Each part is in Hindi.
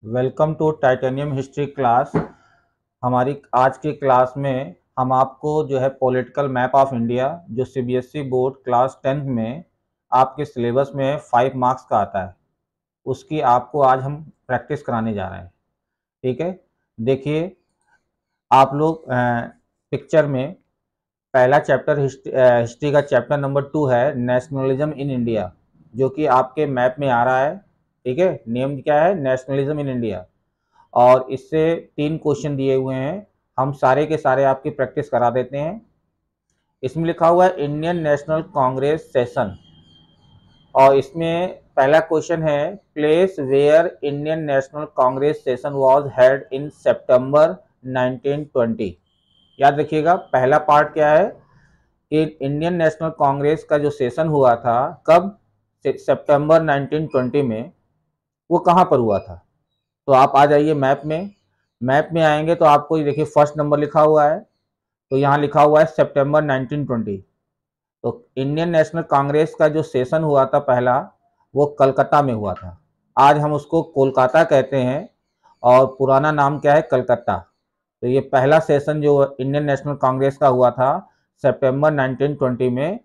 Welcome to titanium history class. हमारी आज की क्लास में हम आपको जो है पॉलिटिकल मैप ऑफ इंडिया जो सीबीएसई बोर्ड क्लास 10th में आपके सिलेबस में 5 मार्क्स का आता है, उसकी आपको आज हम प्रैक्टिस कराने जा रहे हैं। ठीक है, देखिए आप लोग पिक्चर में पहला चैप्टर हिस्ट्री का चैप्टर नंबर 2 है नेशनलिज्म इन इंडिया, जो कि आपके मैप में आ रहा है। ठीक है, नेम क्या है? Nationalism in India. और इससे 3 क्वेश्चन दिए हुए हैं, हम सारे के सारे आपकी प्रैक्टिस करा देते हैं। इसमें लिखा हुआ है इंडियन नेशनल कांग्रेस सेशन, और इसमें पहला क्वेश्चन है place where Indian National Congress session was held in September 1920। याद रखिएगा, पहला पार्ट क्या है कि इंडियन नेशनल कांग्रेस का जो सेशन हुआ था कब? सितंबर 1920 में। वो कहाँ पर हुआ था? तो आप आ जाइए मैप में। मैप में आएंगे तो आपको ये देखिए फर्स्ट नंबर लिखा हुआ है, तो यहाँ लिखा हुआ है सितंबर 1920। तो इंडियन नेशनल कांग्रेस का जो सेशन हुआ था पहला, वो कलकत्ता में हुआ था। आज हम उसको कोलकाता कहते हैं और पुराना नाम क्या है? कलकत्ता। तो ये पहला सेशन जो इंडियन नेशनल कांग्रेस का हुआ था सितंबर 1920 में,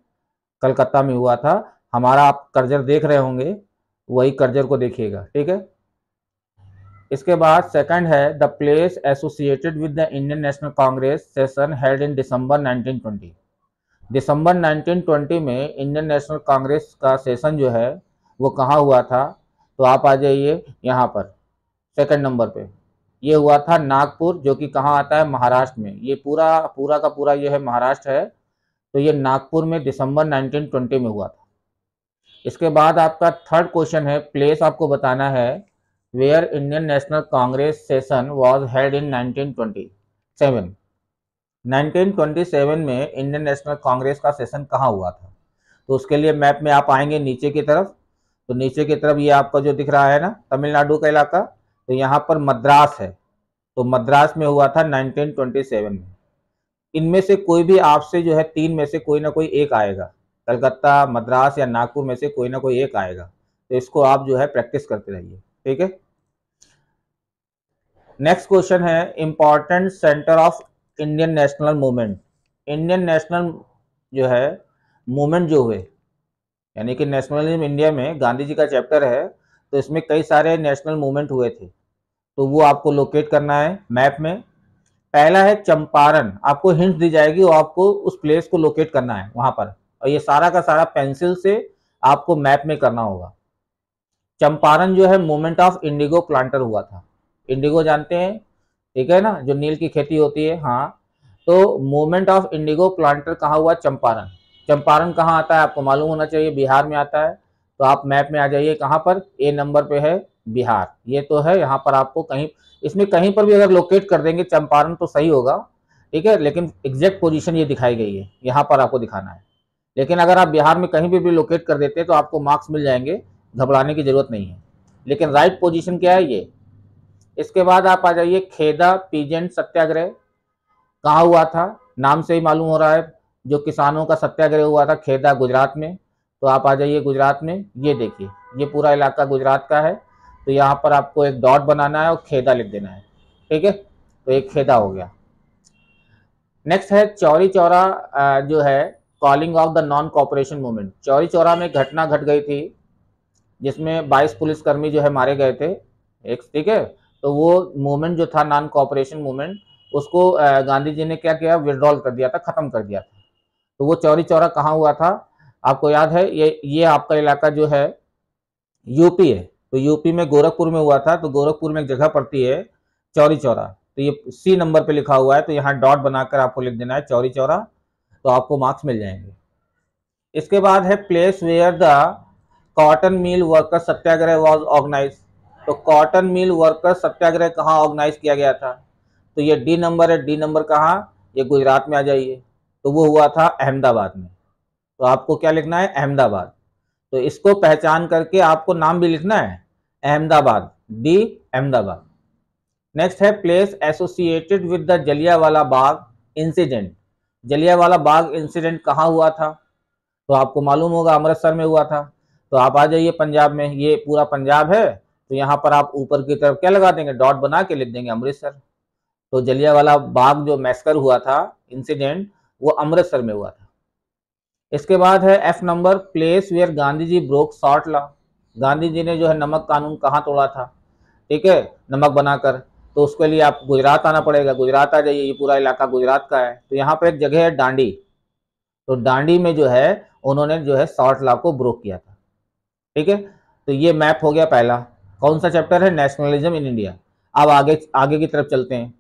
कलकत्ता में हुआ था। हमारा आप कर्जर देख रहे होंगे, वही कर्जर को देखिएगा। ठीक है, इसके बाद सेकंड है the place associated with the Indian National Congress session held in December 1920। दिसंबर 1920 में इंडियन नेशनल कांग्रेस का सेशन जो है वो कहाँ हुआ था? तो आप आ जाइए यहाँ पर सेकंड नंबर पे। ये हुआ था नागपुर, जो कि कहाँ आता है? महाराष्ट्र में। ये पूरा पूरा का पूरा ये है महाराष्ट्र है, तो ये नागपुर में दिसंबर 1920 में हुआ था। इसके बाद आपका थर्ड क्वेश्चन है, प्लेस आपको बताना है where Indian National Congress session was held in 1927। 1927 में इंडियन नेशनल कांग्रेस का सेशन कहाँ हुआ था? तो उसके लिए मैप में आप आएंगे नीचे की तरफ, तो नीचे की तरफ ये आपका जो दिख रहा है ना, तमिलनाडु का इलाका, तो यहाँ पर मद्रास है। तो मद्रास में हुआ था 1927 में। इनमें से कोई भी आपसे जो है 3 में से कोई ना कोई एक आएगा, कलकत्ता, मद्रास या नागपुर में से कोई ना कोई एक आएगा। तो इसको आप जो है प्रैक्टिस करते रहिए। ठीक है, नेक्स्ट क्वेश्चन है important centre of Indian national movement. Indian national जो है मूवमेंट जो हुए, यानी कि नेशनलिज्म इंडिया में गांधी जी का चैप्टर है, तो इसमें कई सारे नेशनल मूवमेंट हुए थे, तो वो आपको लोकेट करना है मैप में। पहला है चंपारण, आपको हिंट दी जाएगी और आपको उस प्लेस को लोकेट करना है वहां पर, और ये सारा का सारा पेंसिल से आपको मैप में करना होगा। चंपारण जो है मूवमेंट ऑफ इंडिगो प्लांटर हुआ था। इंडिगो जानते हैं, ठीक है ना, जो नील की खेती होती है। हाँ, तो मूवमेंट ऑफ इंडिगो प्लांटर कहाँ हुआ? चंपारण। चंपारण कहाँ आता है आपको मालूम होना चाहिए, बिहार में आता है। तो आप मैप में आ जाइए, कहाँ पर? ए नंबर पे है बिहार। ये तो है, यहाँ पर आपको कहीं इसमें कहीं पर भी अगर लोकेट कर देंगे चंपारण तो सही होगा। ठीक है, लेकिन एग्जैक्ट पोजीशन ये दिखाई गई है, यहाँ पर आपको दिखाना है। लेकिन अगर आप बिहार में कहीं भी लोकेट कर देते तो आपको मार्क्स मिल जाएंगे, घबराने की जरूरत नहीं है। लेकिन राइट पोजीशन क्या है? ये। इसके बाद आप आ जाइए खेदा पीजेंट सत्याग्रह कहाँ हुआ था? नाम से ही मालूम हो रहा है, जो किसानों का सत्याग्रह हुआ था खेदा, गुजरात में। तो आप आ जाइए गुजरात में। ये देखिए, ये पूरा इलाका गुजरात का है, तो यहाँ पर आपको एक डॉट बनाना है और खेदा लिख देना है। ठीक है, तो एक खेदा हो गया। नेक्स्ट है चौरी चौरा जो है calling of the non cooperation movement. Chauri Chaura में घटना घट गई थी जिसमें 22 पुलिसकर्मी जो है मारे गए थे एक। ठीक है, तो वो मूवमेंट जो था नॉन कॉपरेशन मूवमेंट, उसको गांधी जी ने क्या किया? विड्रॉल कर दिया था, खत्म कर दिया था। तो वो चौरी चौरा कहाँ हुआ था आपको याद है? ये आपका इलाका जो है यूपी है, तो यूपी में गोरखपुर में हुआ था। तो गोरखपुर में एक जगह पड़ती है चौरी चौरा, तो ये सी नंबर पे लिखा हुआ है, तो यहाँ डॉट बनाकर आपको लिख देना है चौरी चौरा, तो आपको मार्क्स मिल जाएंगे। इसके बाद है place where the cotton mill worker satyagraha was organize. तो कॉटन मिल वर्कर सत्याग्रह कहाँ ऑर्गेनाइज किया गया था? तो ये डी नंबर है। डी नंबर कहाँ? ये गुजरात में आ जाइए। तो वो हुआ था अहमदाबाद में। तो आपको क्या लिखना है? अहमदाबाद। तो इसको पहचान करके आपको नाम भी लिखना है, अहमदाबाद, डी अहमदाबाद। नेक्स्ट है place associated with the Jallianwala Bagh incident. Jallianwala Bagh incident कहाँ हुआ था? तो आपको मालूम होगा अमृतसर में हुआ था। तो आप आ जाइए पंजाब में, ये पूरा पंजाब है, तो यहाँ पर आप ऊपर की तरफ क्या लगा देंगे, डॉट बना के लिख देंगे अमृतसर। तो जलियांवाला बाग जो मैसकर हुआ था इंसिडेंट, वो अमृतसर में हुआ था। इसके बाद है F number, place where Gandhi ji broke salt law. Gandhi ji ने जो है नमक कानून कहाँ तोड़ा था, ठीक है, नमक बनाकर। तो उसके लिए आप गुजरात आना पड़ेगा, गुजरात आ जाइए, ये पूरा इलाका गुजरात का है। तो यहाँ पर एक जगह है डांडी, तो डांडी में जो है उन्होंने जो है सॉल्ट लॉ को ब्रोक किया था, ठीक है। तो ये मैप हो गया पहला। कौन सा चैप्टर है, नेशनलिज्म इन इंडिया। अब आगे आगे की तरफ चलते हैं।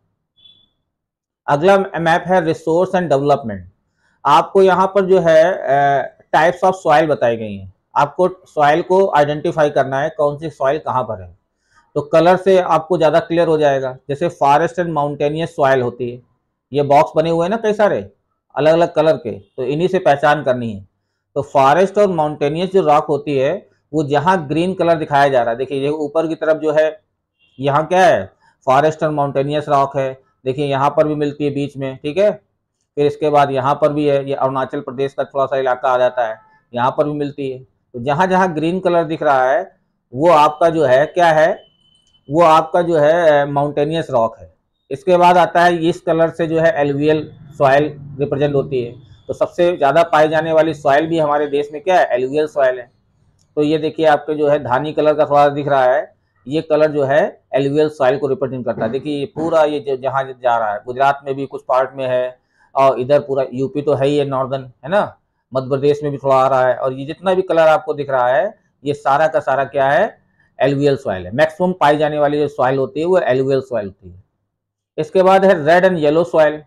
अगला मैप है रिसोर्स एंड डेवलपमेंट। आपको यहाँ पर जो है टाइप्स ऑफ सॉइल बताई गई हैं। आपको सॉइल को आइडेंटिफाई करना है, कौन सी सॉइल कहाँ पर है। तो कलर से आपको ज़्यादा क्लियर हो जाएगा। जैसे फॉरेस्ट एंड माउंटेनियस सॉइल होती है, ये बॉक्स बने हुए हैं ना कई सारे अलग अलग कलर के, तो इन्हीं से पहचान करनी है। तो फॉरेस्ट और माउंटेनियस जो रॉक होती है, वो जहाँ ग्रीन कलर दिखाया जा रहा है, देखिए ये ऊपर की तरफ जो है यहाँ क्या है, फॉरेस्ट और माउंटेनियस रॉक है। देखिए यहाँ पर भी मिलती है बीच में, ठीक है। फिर इसके बाद यहाँ पर भी है, ये अरुणाचल प्रदेश का थोड़ा सा इलाका आ जाता है, यहाँ पर भी मिलती है। तो जहाँ जहाँ ग्रीन कलर दिख रहा है वो आपका जो है क्या है, वो आपका जो है माउंटेनियस रॉक है। इसके बाद आता है इस कलर से जो है एलुवियल सॉइल रिप्रेजेंट होती है। तो सबसे ज़्यादा पाई जाने वाली सॉइल भी हमारे देश में क्या है, एलुवियल सॉइल है। तो ये देखिए आपके जो है धानी कलर का थोड़ा दिख रहा है, ये कलर जो है एलुवियल सॉइल को रिप्रेजेंट करता है। देखिए ये पूरा ये जो जहाँ जा रहा है, गुजरात में भी कुछ पार्ट में है, और इधर पूरा यूपी तो है ही है, नॉर्दर्न है ना, मध्य प्रदेश में भी थोड़ा आ रहा है। और ये जितना भी कलर आपको दिख रहा है, ये सारा का सारा क्या है, एलुवियल सॉइल है। मैक्सिमम पाई जाने वाली जो सॉइल होती है वो एलुवियल सॉइल होती है। इसके बाद है रेड एंड येलो सॉइल।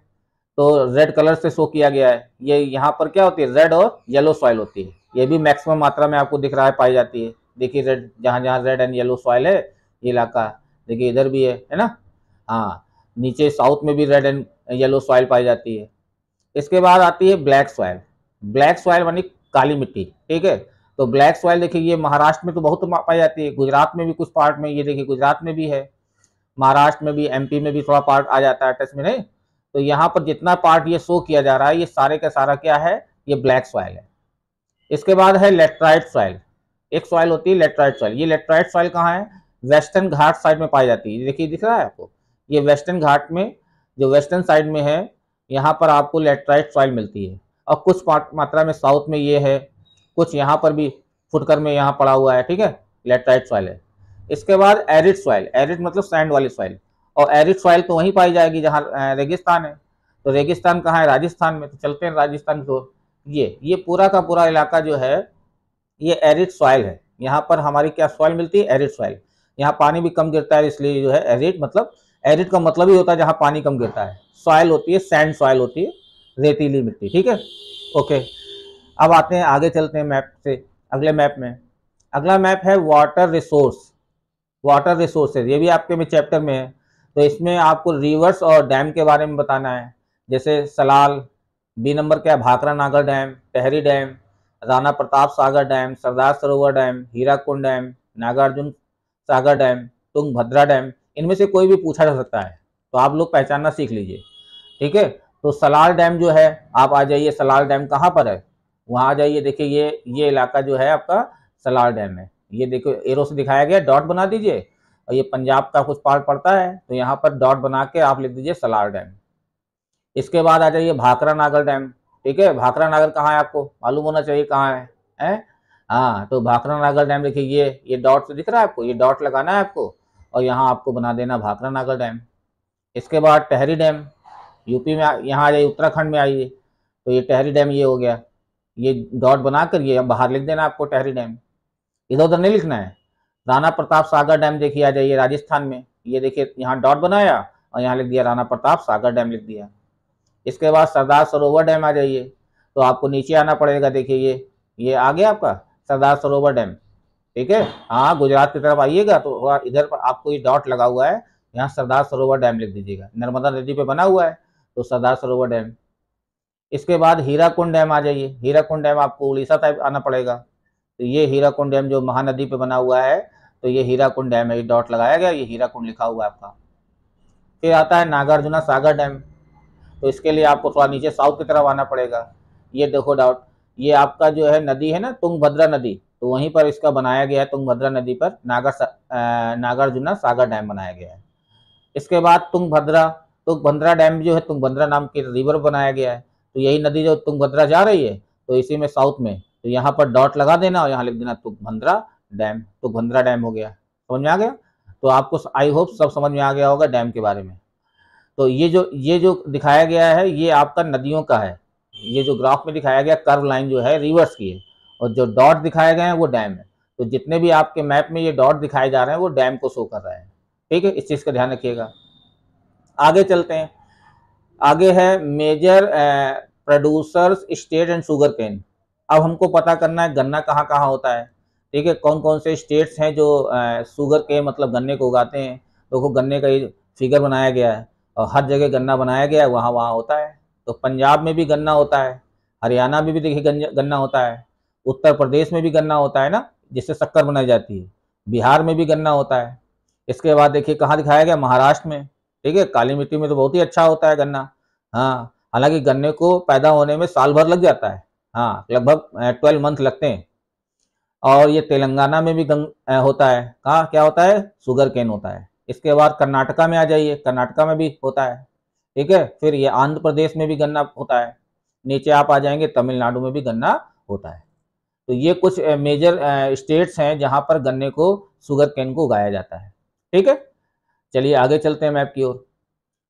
तो रेड कलर से शो किया गया है, ये यहाँ पर क्या होती है, रेड और येलो सॉइल होती है। ये भी मैक्सिमम मात्रा में आपको दिख रहा है, पाई जाती है। देखिए रेड, जहाँ जहाँ रेड एंड येलो सॉइल है, ये इलाका देखिए इधर भी है ना। हाँ, नीचे साउथ में भी रेड एंड येलो सॉइल पाई जाती है। इसके बाद आती है ब्लैक सॉइल। ब्लैक सॉइल मानी काली मिट्टी, ठीक है। तो ब्लैक सॉइल देखिए ये महाराष्ट्र में तो बहुत पाई जाती है, गुजरात में भी कुछ पार्ट में, ये देखिए गुजरात में भी है, महाराष्ट्र में भी, एमपी में भी थोड़ा पार्ट आ जाता है टच में, नहीं। तो यहाँ पर जितना पार्ट ये शो किया जा रहा है, ये सारे का सारा क्या है, ये ब्लैक सॉइल है। इसके बाद है लेटराइट सॉइल। एक सॉइल होती है लेटराइट सॉइल। ये लेटराइट सॉइल कहाँ है, वेस्टर्न घाट साइड में पाई जाती है। देखिए दिख रहा है आपको, ये वेस्टर्न घाट में, जो वेस्टर्न साइड में है, यहाँ पर आपको लेटराइट सॉइल मिलती है। और कुछ मात्रा में साउथ में ये है, कुछ यहाँ पर भी फुटकर में यहाँ पड़ा हुआ है, ठीक है, लेटराइट सॉइल है। इसके बाद एरिड सॉइल। एरिड मतलब सैंड वाली सॉइल। और एरिड सॉइल तो वहीं पाई जाएगी जहाँ रेगिस्तान है। तो रेगिस्तान कहाँ है, राजस्थान में। तो चलते हैं राजस्थान को। ये पूरा का पूरा इलाका जो है, ये एरिड सॉइल है। यहाँ पर हमारी क्या सॉइल मिलती है, एरिड सॉइल। यहाँ पानी भी कम गिरता है, इसलिए जो है एरिड, मतलब एरिड का मतलब ही होता है जहाँ पानी कम गिरता है। सॉइल होती है सैंड सॉइल होती है, रेतीली मिट्टी, ठीक है, ओके। अब आते हैं आगे, चलते हैं मैप से अगले मैप में। अगला मैप है वाटर रिसोर्स, वाटर रिसोर्सेज। ये भी आपके में चैप्टर में है। तो इसमें आपको रिवर्स और डैम के बारे में बताना है। जैसे सलाल, बी नंबर क्या है, भाखरा नागर डैम, टहरी dam, Rana Pratap Sagar dam, Sardar Sarovar dam, Hirakud dam, Nagarjuna Sagar dam, Tungabhadra dam. इनमें से कोई भी पूछा जा सकता है, तो आप लोग पहचानना सीख लीजिए, ठीक है। तो सलाल डैम जो है, आप आ जाइए, सलाल डैम कहाँ पर है, वहाँ आ जाइए। देखिए ये इलाका जो है आपका सलाल डैम है। ये देखो एरो से दिखाया गया, डॉट बना दीजिए। और ये पंजाब का कुछ पार्ट पड़ता है, तो यहाँ पर डॉट बना के आप लिख दीजिए सलाल डैम। इसके बाद आ जाइए भाखरा नागर डैम, ठीक है। भाखरा नागर कहाँ है, आपको मालूम होना चाहिए कहाँ है? हाँ, तो भाखरा नागर डैम देखिए, ये डॉट से दिख रहा है आपको, ये डॉट लगाना है आपको, और यहाँ आपको बना देना भाखरा नागर डैम। इसके बाद टहरी डैम, यूपी में, यहाँ आ जाइए, उत्तराखंड में आइए। तो ये टहरी डैम ये हो गया, ये डॉट बनाकर ये बाहर लिख देना आपको टहरी डैम, इधर उधर नहीं लिखना है। राणा प्रताप सागर डैम देखिए, आ जाइए राजस्थान में, ये देखिए यहाँ डॉट बनाया और यहाँ लिख दिया राणा प्रताप सागर डैम लिख दिया। इसके बाद सरदार सरोवर डैम आ जाइए, तो आपको नीचे आना पड़ेगा। देखिए ये आ गया आपका सरदार सरोवर डैम, ठीक है। हाँ, गुजरात की तरफ आइएगा तो इधर पर आपको ये डॉट लगा हुआ है, यहाँ सरदार सरोवर डैम लिख दीजिएगा। नर्मदा नदी पे बना हुआ है, तो सरदार सरोवर डैम। इसके बाद हीराकुंड डैम आ जाइए। हीराकुंड डैम आपको उड़ीसा टाइप आना पड़ेगा। तो ये हीराकुंड डैम जो महानदी पे बना हुआ है, तो ये हीराकुंड डैम है, ये डॉट लगाया गया, ये हीराकुंड लिखा हुआ है आपका। फिर आता है नागार्जुना सागर डैम। तो इसके लिए आपको थोड़ा नीचे साउथ की तरफ आना पड़ेगा। ये देखो डॉट, ये आपका जो है नदी है ना, तुंगभद्रा नदी, तो वहीं पर इसका बनाया गया है, तुंगभद्रा नदी पर नागार्जुना सागर डैम बनाया गया है। इसके बाद तुंगभद्रा डैम जो है, तुंगभद्रा नाम की रिवर बनाया गया है। तो यही नदी जो तुंगभद्रा जा रही है, तो इसी में साउथ में, तो यहाँ पर डॉट लगा देना और यहाँ लिख देना तुंगभद्रा डैम हो गया। समझ में आ गया? तो आपको आई होप सब समझ में आ गया होगा डैम के बारे में। तो ये जो दिखाया गया है, ये आपका नदियों का है। ये जो ग्राफ में दिखाया गया कर्व लाइन जो है रिवर्स की है, और जो डॉट दिखाए गए हैं वो डैम है। तो जितने भी आपके मैप में ये डॉट दिखाए जा रहे हैं वो डैम को शो कर रहे हैं। ठीक है, इस चीज़ का ध्यान रखिएगा। आगे चलते हैं। आगे है major producers state and sugar cane. अब हमको पता करना है गन्ना कहाँ कहाँ होता है। ठीक है, कौन कौन से स्टेट्स हैं जो शुगर के मतलब गन्ने को उगाते हैं। देखो गन्ने का ये फिगर बनाया गया है और हर जगह गन्ना बनाया गया है, वहाँ वहाँ होता है। तो पंजाब में भी गन्ना होता है, हरियाणा में भी देखिए गन्ना होता है, उत्तर प्रदेश में भी गन्ना होता है ना, जिससे शक्कर बनाई जाती है, बिहार में भी गन्ना होता है। इसके बाद देखिए कहाँ दिखाया गया, महाराष्ट्र में। ठीक है, काली मिट्टी में तो बहुत ही अच्छा होता है गन्ना। हाँ, हालांकि गन्ने को पैदा होने में साल भर लग जाता है। हाँ, लगभग 12 मंथ लगते हैं। और ये तेलंगाना में भी होता है। कहाँ क्या होता है, शुगर केन होता है। इसके बाद कर्नाटका में आ जाइए, कर्नाटका में भी होता है। ठीक है, फिर ये आंध्र प्रदेश में भी गन्ना होता है। नीचे आप आ जाएंगे, तमिलनाडु में भी गन्ना होता है। तो ये कुछ मेजर स्टेट्स हैं जहां पर गन्ने को शुगर केन को उगाया जाता है। ठीक है, चलिए आगे चलते हैं मैप की ओर।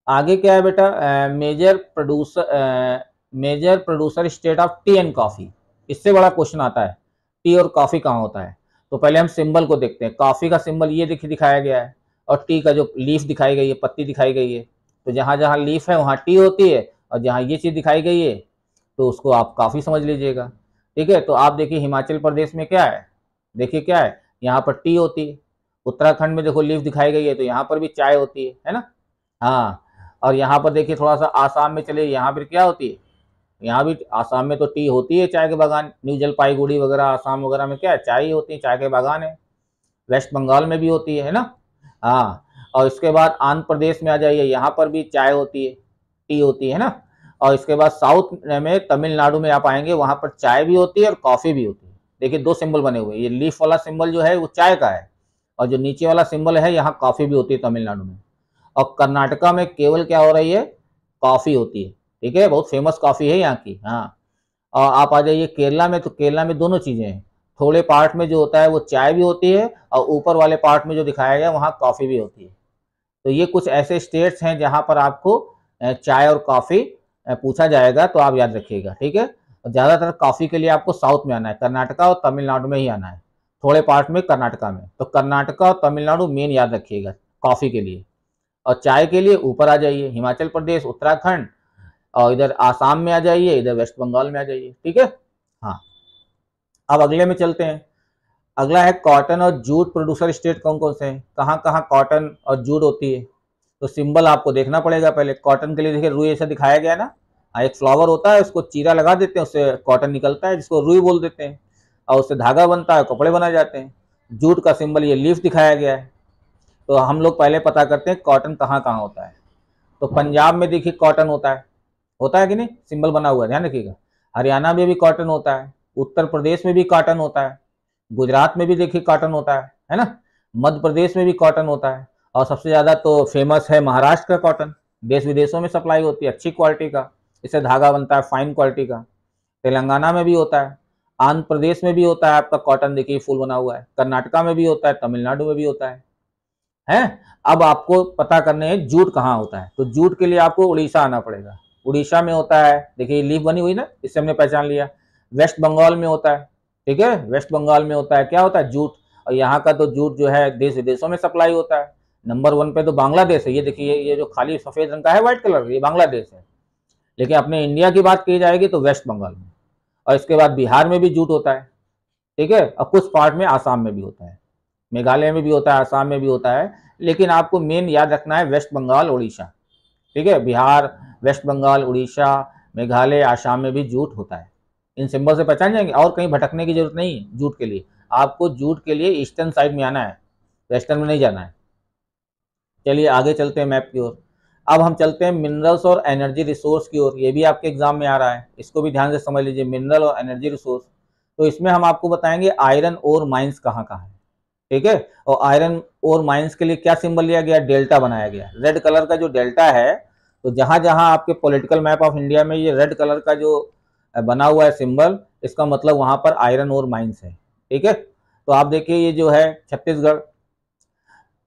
आगे क्या है बेटा, major producer state of tea and coffee. इससे बड़ा क्वेश्चन आता है, टी और कॉफी कहाँ होता है। तो पहले हम सिंबल को देखते हैं। कॉफी का सिंबल ये दिखाया गया है, और टी का जो लीफ दिखाई गई है, पत्ती दिखाई गई है। तो जहां जहां लीफ है वहां टी होती है, और जहां ये चीज दिखाई गई है तो उसको आप कॉफी समझ लीजिएगा। ठीक है, तो आप देखिए हिमाचल प्रदेश में क्या है, देखिए क्या है, यहाँ पर टी होती है। उत्तराखंड में देखो लीफ दिखाई गई है, तो यहाँ पर भी चाय होती है ना। हाँ, और यहाँ पर देखिए थोड़ा सा आसाम में चले, यहाँ पर क्या होती है, यहाँ भी आसाम में तो टी होती है, चाय के बागान, न्यू जलपाईगुड़ी वगैरह आसाम वगैरह में क्या है, चाय ही होती है, चाय के बागान है। वेस्ट बंगाल में भी होती है ना। हाँ, और इसके बाद आंध्र प्रदेश में आ जाइए, यहाँ पर भी चाय होती है, टी होती है ना। और इसके बाद साउथ में तमिलनाडु में आप आएंगे, वहां पर चाय भी होती है और कॉफी भी होती है। देखिए दो सिंबल बने हुए, ये लीफ वाला सिंबल जो है वो चाय का है, और जो नीचे वाला सिंबल है यहाँ कॉफी भी होती है तमिलनाडु में। और कर्नाटका में केवल क्या हो रही है, कॉफी होती है। ठीक है, बहुत फेमस कॉफी है यहाँ की। हाँ, और आप आ जाइए केरला में, तो केरला में दोनों चीजें हैं। थोड़े पार्ट में जो होता है वो चाय भी होती है, और ऊपर वाले पार्ट में जो दिखाया गया वहाँ कॉफी भी होती है। तो ये कुछ ऐसे स्टेट्स हैं जहाँ पर आपको चाय और कॉफी पूछा जाएगा, तो आप याद रखिएगा। ठीक है, ज्यादातर कॉफी के लिए आपको साउथ में आना है, कर्नाटका और तमिलनाडु में ही आना है, थोड़े पार्ट में कर्नाटका में। तो कर्नाटका और तमिलनाडु मेन याद रखिएगा कॉफी के लिए। और चाय के लिए ऊपर आ जाइए, हिमाचल प्रदेश, उत्तराखंड, और इधर आसाम में आ जाइए, इधर वेस्ट बंगाल में आ जाइए। ठीक है, हाँ, अब अगले में चलते हैं। अगला है कॉटन और जूट प्रोड्यूसर स्टेट कौन कौन से हैं, कहाँ कहाँ कॉटन और जूट होती है। तो सिंबल आपको देखना पड़ेगा पहले। कॉटन के लिए देखिए रुई ऐसा दिखाया गया ना, एक फ्लावर होता है, उसको चीरा लगा देते हैं, उससे कॉटन निकलता है, जिसको रुई बोल देते हैं, और उससे धागा बनता है, कपड़े बनाए जाते हैं। जूट का सिंबल ये लीफ दिखाया गया है। तो हम लोग पहले पता करते हैं कॉटन कहाँ कहाँ होता है। तो पंजाब में देखिए कॉटन होता है कि नहीं, सिंबल बना हुआ है, ध्यान रखिएगा। हरियाणा में भी कॉटन होता है, उत्तर प्रदेश में भी कॉटन होता है, गुजरात में भी देखिए कॉटन होता है ना, मध्य प्रदेश में भी कॉटन होता है, और सबसे ज्यादा तो फेमस है महाराष्ट्र का कॉटन। देश विदेशों में सप्लाई होती है अच्छी क्वालिटी का, इससे धागा बनता है फाइन क्वालिटी का। तेलंगाना में भी होता है, आंध्र प्रदेश में भी होता है आपका कॉटन, देखिए फूल बना हुआ है, कर्नाटका में भी होता है, तमिलनाडु में भी होता है। अब आपको पता करने हैं जूट कहाँ होता है। तो जूट के लिए आपको उड़ीसा आना पड़ेगा। उड़ीसा में होता है, देखिए लीफ बनी हुई ना, इससे हमने पहचान लिया। वेस्ट बंगाल में होता है, ठीक है, वेस्ट बंगाल में होता है, क्या होता है, जूट। और यहाँ का तो जूट जो है देश विदेशों में सप्लाई होता है। नंबर 1 पे तो बांग्लादेश है, ये देखिए ये जो खाली सफेद रंग का है व्हाइट कलर, ये बांग्लादेश है। लेकिन अपने इंडिया की बात की जाएगी तो वेस्ट बंगाल में। और इसके बाद बिहार में भी जूट होता है, ठीक है, और कुछ पार्ट में आसाम में भी होता है, मेघालय में भी होता है, आसाम में भी होता है। लेकिन आपको मेन याद रखना है वेस्ट बंगाल उड़ीसा। ठीक है, बिहार, वेस्ट बंगाल, उड़ीसा, मेघालय, आसाम में भी जूट होता है। इन सिंबल से पहचान जाएंगे, और कहीं भटकने की जरूरत नहीं है जूट के लिए। आपको जूट के लिए ईस्टर्न साइड में आना है, वेस्टर्न में नहीं जाना है। चलिए आगे चलते हैं मैप की ओर। अब हम चलते हैं मिनरल्स और एनर्जी रिसोर्स की ओर। ये भी आपके एग्जाम में आ रहा है, इसको भी ध्यान से समझ लीजिए, मिनरल और एनर्जी रिसोर्स। तो इसमें हम आपको बताएंगे आयरन ओर माइंस कहाँ कहाँ है, ठीक है। और आयरन ओर माइंस के लिए क्या सिंबल लिया गया, डेल्टा बनाया गया, रेड कलर का जो डेल्टा है। तो जहां जहां आपके पॉलिटिकल मैप ऑफ इंडिया में ये रेड कलर का जो बना हुआ है सिंबल, इसका मतलब वहां पर आयरन ओर माइंस है, ठीक है। तो आप देखिए ये जो है छत्तीसगढ़,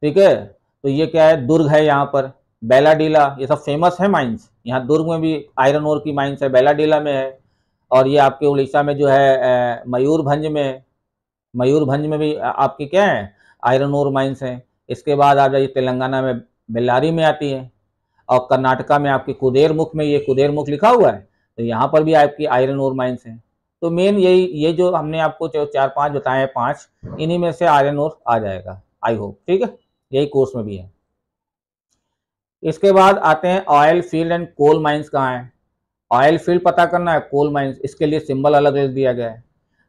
ठीक है। तो ये क्या है, दुर्ग है यहाँ पर, बेलाडीला, ये सब फेमस है माइंस। यहाँ दुर्ग में भी आयरन ओर की माइंस है, बेलाडीला में है। और ये आपके उड़ीसा में जो है मयूरभंज में, मयूरभंज में भी आपकी क्या है, आयरन ओर माइंस है। इसके बाद आप जाइए तेलंगाना में बेल्लारी में आती है, और कर्नाटका में आपकी कुदेरमुख में, ये कुदेरमुख लिखा हुआ है, तो यहाँ पर भी आपकी आयरन ओर माइंस है। तो मेन यही, ये जो हमने आपको जो 4-5 बताए हैं, 5 इन्हीं में से आयरन ओर आ जाएगा, आई होप, ठीक है। यही कोर्स में भी है। इसके बाद आते हैं oil field and coal mines कहाँ है। ऑयल फील्ड पता करना है, कोल माइंस, इसके लिए सिंबल अलग अलग दिया गया है।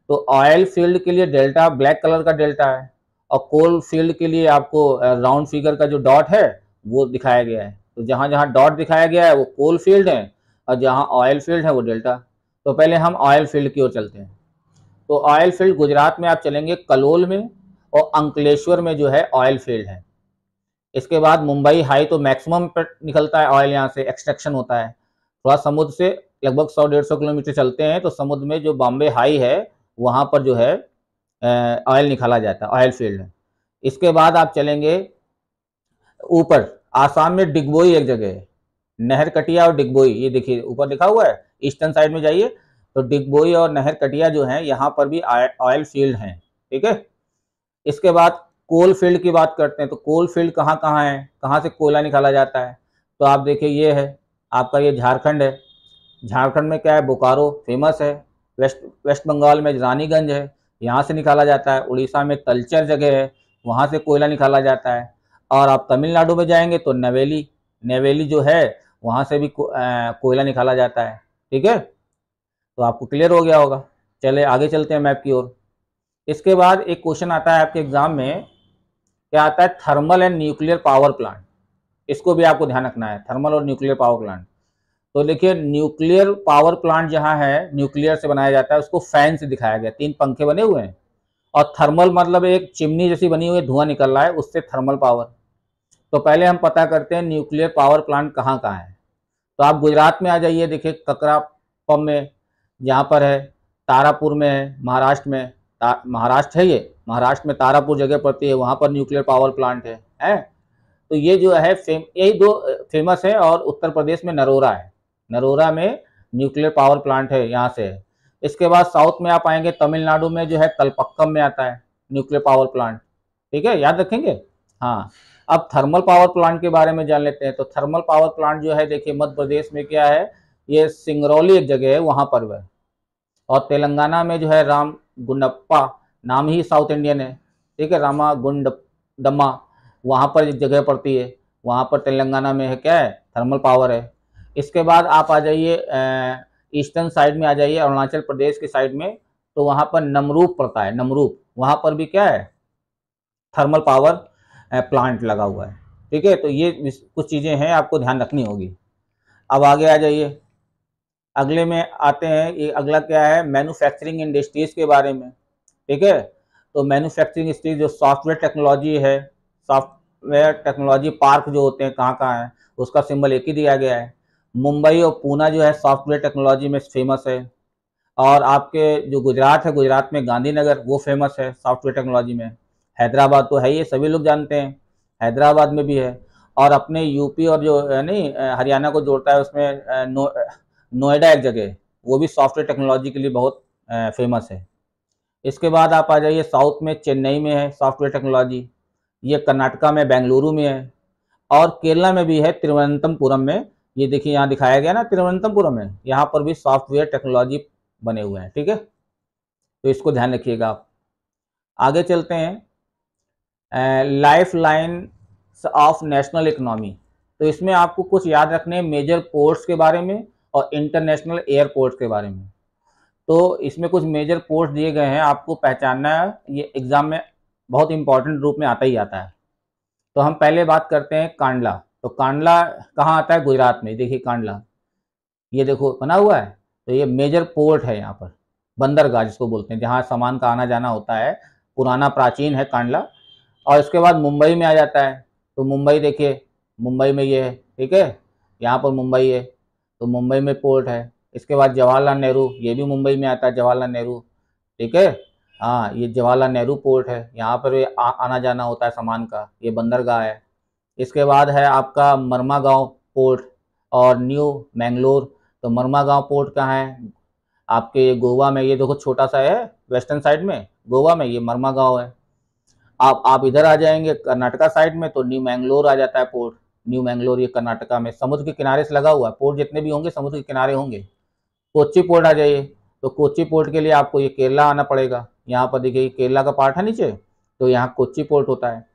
तो ऑयल फील्ड के लिए डेल्टा ब्लैक कलर का डेल्टा है, और कोल फील्ड के लिए आपको राउंड फिगर का जो डॉट है वो दिखाया गया है। तो जहां जहां डॉट दिखाया गया है वो कोल फील्ड है, और जहां ऑयल फील्ड है वो डेल्टा। तो पहले हम ऑयल फील्ड की ओर चलते हैं। तो ऑयल फील्ड गुजरात में आप चलेंगे कलोल में, और अंकलेश्वर में जो है ऑयल फील्ड है। इसके बाद मुंबई हाई, तो मैक्सिमम पर निकलता है ऑयल, यहाँ से एक्सट्रैक्शन होता है। थोड़ा समुद्र से लगभग 100-150 किलोमीटर चलते हैं तो समुद्र में जो बॉम्बे हाई है वहाँ पर जो है ऑयल निकाला जाता है, ऑयल फील्ड है। इसके बाद आप चलेंगे ऊपर, आसाम में डिगबोई एक जगह है, नहर कटिया और डिगबोई, ये देखिए ऊपर लिखा हुआ है, ईस्टर्न साइड में जाइए तो डिगबोई और नहर कटिया जो है यहाँ पर भी ऑयल फील्ड हैं, ठीक है। इसके बाद कोल फील्ड की बात करते हैं। तो कोल फील्ड कहाँ कहाँ है, कहाँ से कोयला निकाला जाता है। तो आप देखिए ये है आपका, ये झारखंड है। झारखंड में क्या है, बोकारो फेमस है। वेस्ट बंगाल में रानीगंज है, यहाँ से निकाला जाता है। उड़ीसा में तलचर जगह है, वहाँ से कोयला निकाला जाता है। और आप तमिलनाडु में जाएंगे तो नवेली, नवेली जो है वहाँ से भी कोयला निकाला जाता है, ठीक है। तो आपको क्लियर हो गया होगा। चले आगे चलते हैं मैप की ओर। इसके बाद एक क्वेश्चन आता है आपके एग्जाम में, क्या आता है, thermal and nuclear power plant. इसको भी आपको ध्यान रखना है, थर्मल और न्यूक्लियर पावर प्लांट। तो देखिए न्यूक्लियर पावर प्लांट जहां है, न्यूक्लियर से बनाया जाता है, उसको फैन से दिखाया गया, 3 पंखे बने हुए हैं। और थर्मल मतलब एक चिमनी जैसी बनी हुई है, धुआं निकल रहा है, उससे थर्मल पावर। तो पहले हम पता करते हैं न्यूक्लियर पावर प्लांट कहाँ कहाँ है। तो आप गुजरात में आ जाइए, देखिए ककरापम में यहाँ पर है, तारापुर में है, महाराष्ट्र में, महाराष्ट्र है ये, महाराष्ट्र में तारापुर जगह पड़ती है, वहाँ पर न्यूक्लियर पावर प्लांट है। तो ये जो है यही 2 फेमस है। और उत्तर प्रदेश में नरोरा है, नरोरा में न्यूक्लियर पावर प्लांट है, यहाँ से है। इसके बाद साउथ में आप आएंगे, तमिलनाडु में जो है तलपक्कम में आता है न्यूक्लियर पावर प्लांट, ठीक है, याद रखेंगे। हाँ, अब थर्मल पावर प्लांट के बारे में जान लेते हैं। तो थर्मल पावर प्लांट जो है, देखिए मध्य प्रदेश में क्या है, ये सिंगरौली एक जगह है, वहाँ पर है। और तेलंगाना में जो है रामगुंडप्पा, नाम ही साउथ इंडियन है, ठीक है, रामागुंडम्मा, वहाँ पर एक जगह पड़ती है, वहाँ पर तेलंगाना में है, क्या है, थर्मल पावर है। इसके बाद आप आ जाइए ईस्टर्न साइड में आ जाइए, अरुणाचल प्रदेश की साइड में, तो वहाँ पर नमरूप पड़ता है, नमरूप, वहाँ पर भी क्या है, थर्मल पावर प्लांट लगा हुआ है, ठीक है। तो ये कुछ चीज़ें हैं आपको ध्यान रखनी होगी। अब आगे आ जाइए, अगले में आते हैं। ये अगला क्या है, मैन्युफैक्चरिंग इंडस्ट्रीज के बारे में, ठीक है। तो मैन्युफैक्चरिंग इंडस्ट्रीज जो सॉफ्टवेयर टेक्नोलॉजी है, सॉफ्टवेयर टेक्नोलॉजी पार्क जो होते हैं कहाँ कहाँ है, उसका सिंबल एक ही दिया गया है। मुंबई और पूना जो है सॉफ्टवेयर टेक्नोलॉजी में फेमस है। और आपके जो गुजरात है, गुजरात में गांधीनगर वो फेमस है सॉफ्टवेयर टेक्नोलॉजी में। हैदराबाद तो है, ये सभी लोग जानते हैं, हैदराबाद में भी है। और अपने यूपी और जो नहीं हरियाणा को जोड़ता है, उसमें नोएडा एक जगह है, वो भी सॉफ्टवेयर टेक्नोलॉजी के लिए बहुत फेमस है। इसके बाद आप आ जाइए साउथ में, चेन्नई में है सॉफ्टवेयर टेक्नोलॉजी, ये कर्नाटका में बेंगलुरु में है। और केरला में भी है, तिरुवनंतपुरम में। ये देखिए यहाँ दिखाया गया ना, तिरुवनंतपुरम में, यहाँ पर भी सॉफ्टवेयर टेक्नोलॉजी बने हुए हैं, ठीक है। तो इसको ध्यान रखिएगा आप। आगे चलते हैं, life line of national economy. तो इसमें आपको कुछ याद रखने हैं, मेजर पोर्ट्स के बारे में और इंटरनेशनल एयरपोर्ट्स के बारे में। तो इसमें कुछ मेजर पोर्ट्स दिए गए हैं, आपको पहचानना है, ये एग्जाम में बहुत इंपॉर्टेंट रूप में आता ही आता है। तो हम पहले बात करते हैं कांडला। तो कांडला कहाँ आता है, गुजरात में। देखिए कांडला, ये देखो बना हुआ है, तो ये मेजर पोर्ट है यहाँ पर, बंदरगाह जिसको बोलते हैं, जहाँ सामान का आना जाना होता है, पुराना प्राचीन है कांडला। और इसके बाद मुंबई में आ जाता है, तो मुंबई देखिए, मुंबई में ये है, ठीक है, यहाँ पर मुंबई है, तो मुंबई में पोर्ट है। इसके बाद जवाहरलाल नेहरू, ये भी मुंबई में आता है, जवाहरलाल नेहरू, ठीक है, हाँ, ये जवाहरलाल नेहरू पोर्ट है, यहाँ पर आना जाना होता है सामान का, ये बंदरगाह है। इसके बाद है आपका मरमा गाँव पोर्ट और न्यू मैंगलोर। तो मरमा गाँव पोर्ट कहाँ है? आपके ये गोवा में, ये देखो छोटा सा है वेस्टर्न साइड में, गोवा में ये मरमा गाँव है। आप इधर आ जाएंगे कर्नाटका साइड में तो न्यू मैंगलोर आ जाता है पोर्ट। न्यू मैंगलोर ये कर्नाटका में समुद्र के किनारे से लगा हुआ है, पोर्ट जितने भी होंगे समुद्र के किनारे होंगे। कोच्चि पोर्ट आ जाइए, तो कोच्चि पोर्ट के लिए आपको ये केरला आना पड़ेगा। यहाँ पर देखिए केरला का पार्ट है नीचे, तो यहाँ कोच्चि पोर्ट होता है।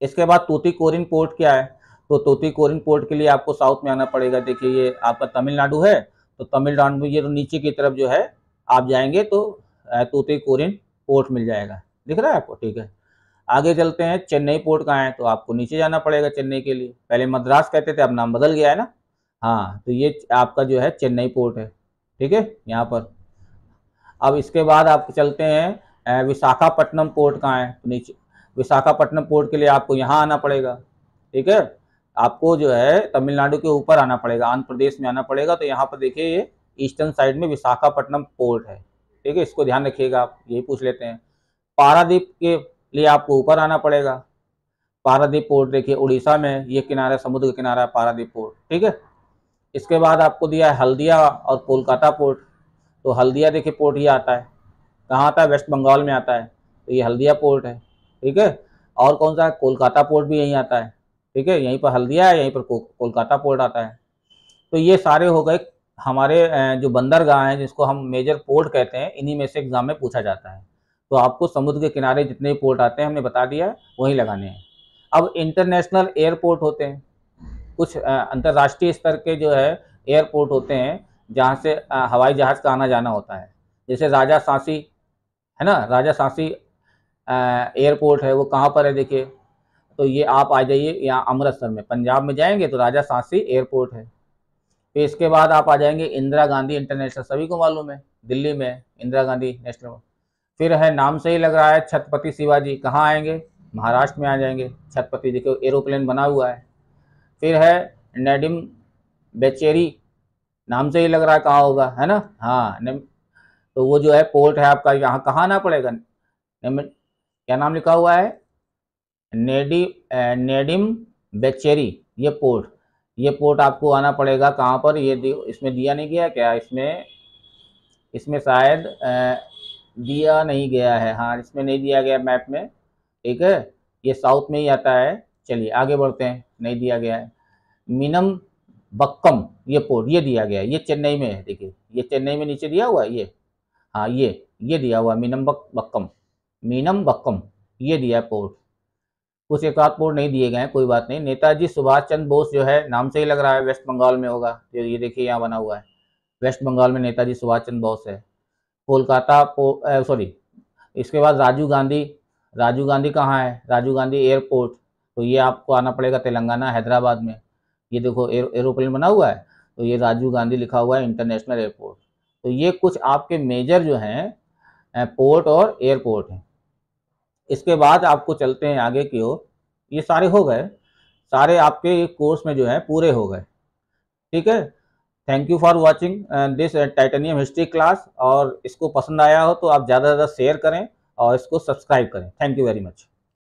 इसके बाद तूतीकोरिन पोर्ट क्या है? तो तूतीकोरिन पोर्ट के लिए आपको साउथ में आना पड़ेगा। देखिए ये आपका तमिलनाडु है, तो तमिलनाडु में ये तो नीचे की तरफ जो है आप जाएंगे तो तूतीकोरिन पोर्ट मिल जाएगा। दिख रहा है आपको? ठीक है, आगे चलते हैं। चेन्नई पोर्ट कहाँ है? तो आपको नीचे जाना पड़ेगा चेन्नई के लिए। पहले मद्रास कहते थे, अब नाम बदल गया है ना। हाँ, तो ये आपका जो है चेन्नई पोर्ट है, ठीक है, यहाँ पर। अब इसके बाद आप चलते हैं विशाखापट्टनम पोर्ट कहाँ है? तो नीचे विशाखापट्टनम पोर्ट के लिए आपको यहाँ आना पड़ेगा, ठीक है। आपको जो है तमिलनाडु के ऊपर आना पड़ेगा, आंध्र प्रदेश में आना पड़ेगा। तो यहाँ पर देखिए ये ईस्टर्न साइड में विशाखापट्टनम पोर्ट है, ठीक है, इसको ध्यान रखिएगा आप, यही पूछ लेते हैं। पारादीप के लिए आपको ऊपर आना पड़ेगा। पारादीप पोर्ट देखिए उड़ीसा में, ये किनारा समुद्र का किनारा है पारादीप पोर्ट, ठीक है। इसके बाद आपको दिया है हल्दिया और कोलकाता पोर्ट। तो हल्दिया देखिए पोर्ट ये आता है, कहाँ आता है? वेस्ट बंगाल में आता है, तो ये हल्दिया पोर्ट है, ठीक है। और कौन सा है? कोलकाता पोर्ट भी यहीं आता है, ठीक है, यहीं पर हल्दिया है, यहीं पर कोलकाता पोर्ट आता है। तो ये सारे हो गए हमारे जो बंदरगाह हैं जिसको हम मेजर पोर्ट कहते हैं, इन्हीं में से एग्जाम में पूछा जाता है। तो आपको समुद्र के किनारे जितने पोर्ट आते हैं हमने बता दिया है, वहीं लगाने हैं। अब इंटरनेशनल एयरपोर्ट होते हैं, कुछ अंतर्राष्ट्रीय स्तर के जो है एयरपोर्ट होते हैं जहाँ से हवाई जहाज़ का आना जाना होता है। जैसे राजा सांसी है ना, राजा सांसी एयरपोर्ट है, वो कहाँ पर है देखिए। तो ये आप आ जाइए यहाँ अमृतसर में, पंजाब में जाएंगे तो राजा सांसी एयरपोर्ट है। फिर इसके बाद आप आ जाएंगे इंदिरा गांधी इंटरनेशनल, सभी को मालूम है, दिल्ली में इंदिरा गांधी नेशनल। फिर है, नाम से ही लग रहा है, छत्रपति शिवाजी, कहाँ आएंगे? महाराष्ट्र में आ जाएंगे। छत्रपति देखो एरोप्लेन बना हुआ है। फिर है नेडिम बेचेरी, नाम से ही लग रहा है कहाँ होगा, है ना। हाँ, तो वो जो है पोर्ट है आपका, यहाँ कहाँ आना पड़ेगा? क्या नाम लिखा हुआ है? नेडिम बेचेरी, ये पोर्ट आपको आना पड़ेगा। कहाँ पर? ये इसमें दिया नहीं गया क्या? इसमें शायद दिया नहीं गया है, हाँ, इसमें नहीं दिया गया मैप में, ठीक है, ये साउथ में ही आता है। चलिए आगे बढ़ते हैं, नहीं दिया गया है। मीनम बक्कम ये पोर्ट ये दिया गया है, ये चेन्नई में है, देखिए ये चेन्नई में नीचे दिया हुआ है ये, हाँ ये दिया हुआ है मीनम बक्कम ये दिया है पोर्ट। कुछ एक आध पोर्ट नहीं दिए गए हैं, कोई बात नहीं। नेताजी सुभाष चंद्र बोस जो है, नाम से ही लग रहा है वेस्ट बंगाल में होगा, तो ये देखिए यहाँ बना हुआ है, वेस्ट बंगाल में नेताजी सुभाष चंद्र बोस है। कोलकाता सॉरी, इसके बाद राजीव गांधी कहाँ है? राजीव गांधी एयरपोर्ट, तो ये आपको आना पड़ेगा तेलंगाना हैदराबाद में। ये देखो एरोप्लेन बना हुआ है, तो ये राजीव गांधी लिखा हुआ है इंटरनेशनल एयरपोर्ट। तो ये कुछ आपके मेजर जो हैं पोर्ट और एयरपोर्ट हैं। इसके बाद आपको चलते हैं आगे की ओर। ये सारे हो गए, सारे आपके कोर्स में जो है पूरे हो गए, ठीक है। Thank you for watching this titanium history class. और इसको पसंद आया हो तो आप ज़्यादा से ज़्यादा शेयर करें और इसको सब्सक्राइब करें। Thank you very much.